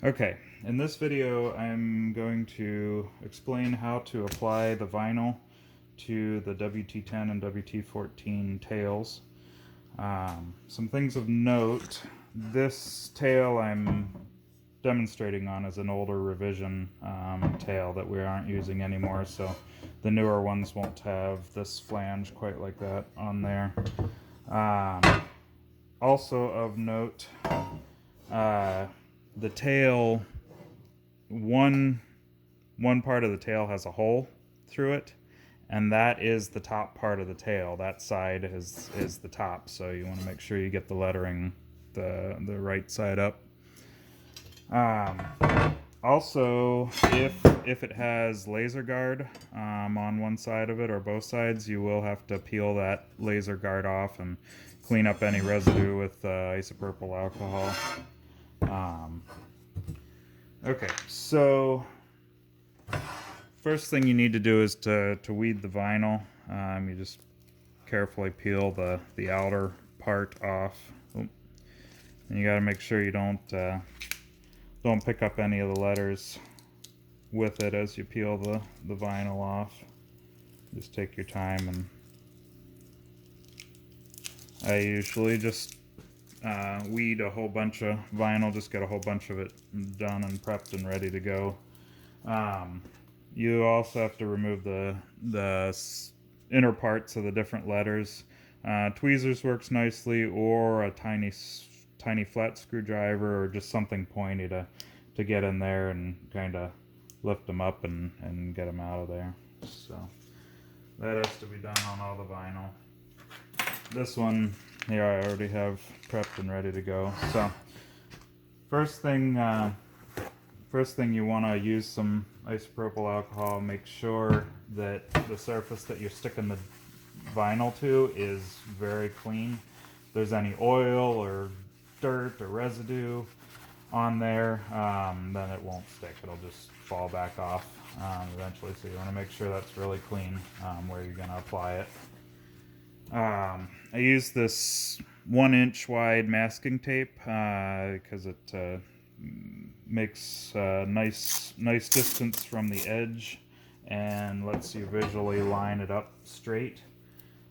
Okay, in this video I'm going to explain how to apply the vinyl to the WT10 and WT14 tails. Some things of note: this tail I'm demonstrating on is an older revision tail that we aren't using anymore, so the newer ones won't have this flange quite like that on there. Also of note, the tail, one part of the tail has a hole through it, and that is the top part of the tail. That side is the top, so you want to make sure you get the lettering the right side up. Also, if it has laser guard on one side of it or both sides, you will have to peel that laser guard off and clean up any residue with isopropyl alcohol. Okay, so first thing you need to do is to weed the vinyl. You just carefully peel the outer part off. And you got to make sure you don't pick up any of the letters with it as you peel the vinyl off. Just take your time, and I usually just weed a whole bunch of vinyl, just get a whole bunch of it done and prepped and ready to go. You also have to remove the inner parts of the different letters. Tweezers works nicely, or a tiny flat screwdriver, or just something pointy to get in there and kind of lift them up and get them out of there. So that has to be done on all the vinyl. This one here I already have prepped and ready to go. So first thing you want to use some isopropyl alcohol. Make sure that the surface that you're sticking the vinyl to is very clean. If there's any oil or dirt or residue on there, then it won't stick. It'll just fall back off eventually. So you want to make sure that's really clean where you're going to apply it. I use this 1-inch wide masking tape because it makes nice distance from the edge and lets you visually line it up straight.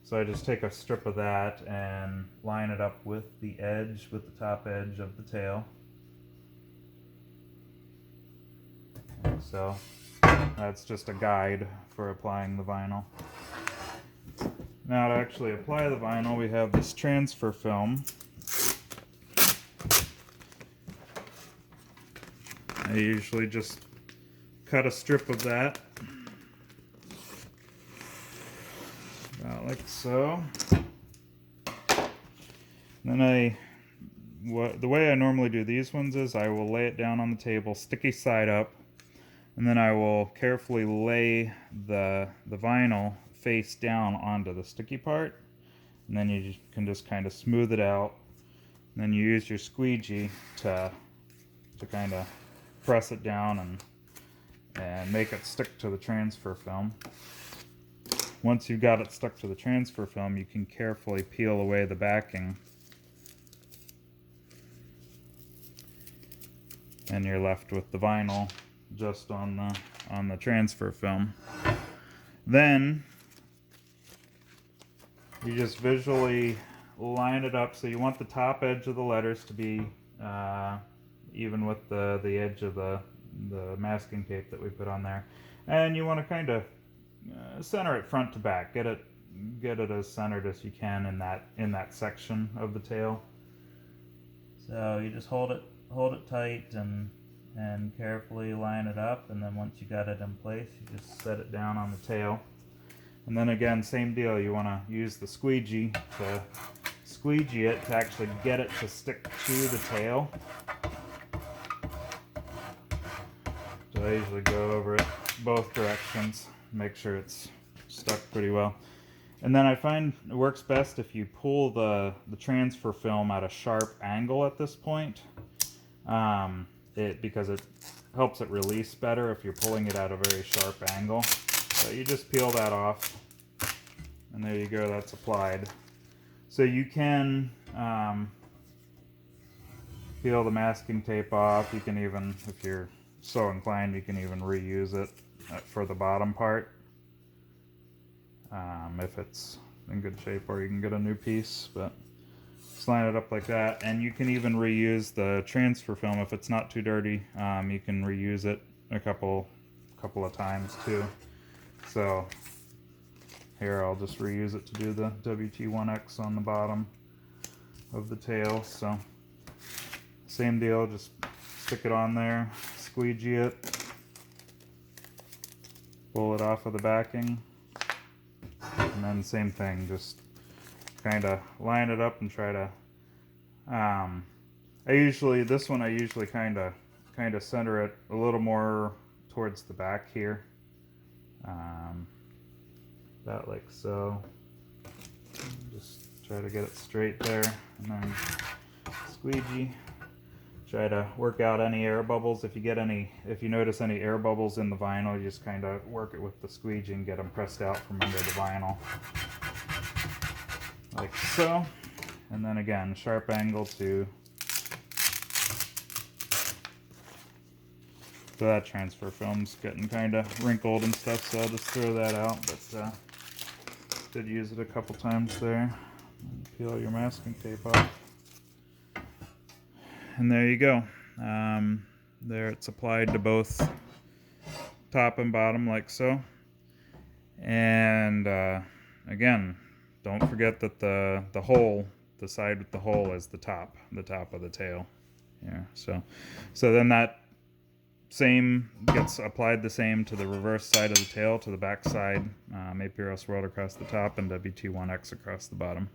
So I just take a strip of that and line it up with the top edge of the tail. And so that's just a guide for applying the vinyl. Now, to actually apply the vinyl, we have this transfer film. I usually just cut a strip of that, about like so. Then the way I normally do these ones is I will lay it down on the table, sticky side up, and then I will carefully lay the vinyl face down onto the sticky part, and then you can just kind of smooth it out, and then you use your squeegee to kind of press it down and make it stick to the transfer film. Once you've got it stuck to the transfer film, you can carefully peel away the backing, and you're left with the vinyl just on the transfer film. Then you just visually line it up. So you want the top edge of the letters to be even with the edge of the masking tape that we put on there, and you want to kind of center it front to back. Get it as centered as you can in that section of the tail. So you just hold it tight and carefully line it up, and then once you got it in place, you just set it down on the tail. And then again, same deal, you want to use the squeegee to squeegee it to actually get it to stick to the tail. So I usually go over it both directions, make sure it's stuck pretty well. And then I find it works best if you pull the transfer film at a sharp angle at this point, because it helps it release better if you're pulling it at a very sharp angle. So you just peel that off, and there you go, that's applied. So you can peel the masking tape off. You can even, if you're so inclined, you can even reuse it for the bottom part if it's in good shape, or you can get a new piece. But just line it up like that, and you can even reuse the transfer film if it's not too dirty. You can reuse it a couple of times too. So here I'll just reuse it to do the WT1X on the bottom of the tail. So same deal, just stick it on there, squeegee it, pull it off of the backing, and then same thing, just kind of line it up and try to this one I usually kind of center it a little more towards the back here, about like so. Just try to get it straight there, and then squeegee. Try to work out any air bubbles. If you notice any air bubbles in the vinyl, you just kind of work it with the squeegee and get them pressed out from under the vinyl, like so. And then again, sharp angle to. So that transfer film's getting kind of wrinkled and stuff, so I'll just throw that out. But did use it a couple times there. Peel your masking tape off. And there you go. There it's applied to both top and bottom like so. And again, don't forget that the hole, the side with the hole, is the top of the tail. Yeah. So then that same gets applied the same to the reverse side of the tail, to the back side. APRS World across the top and WT1X across the bottom.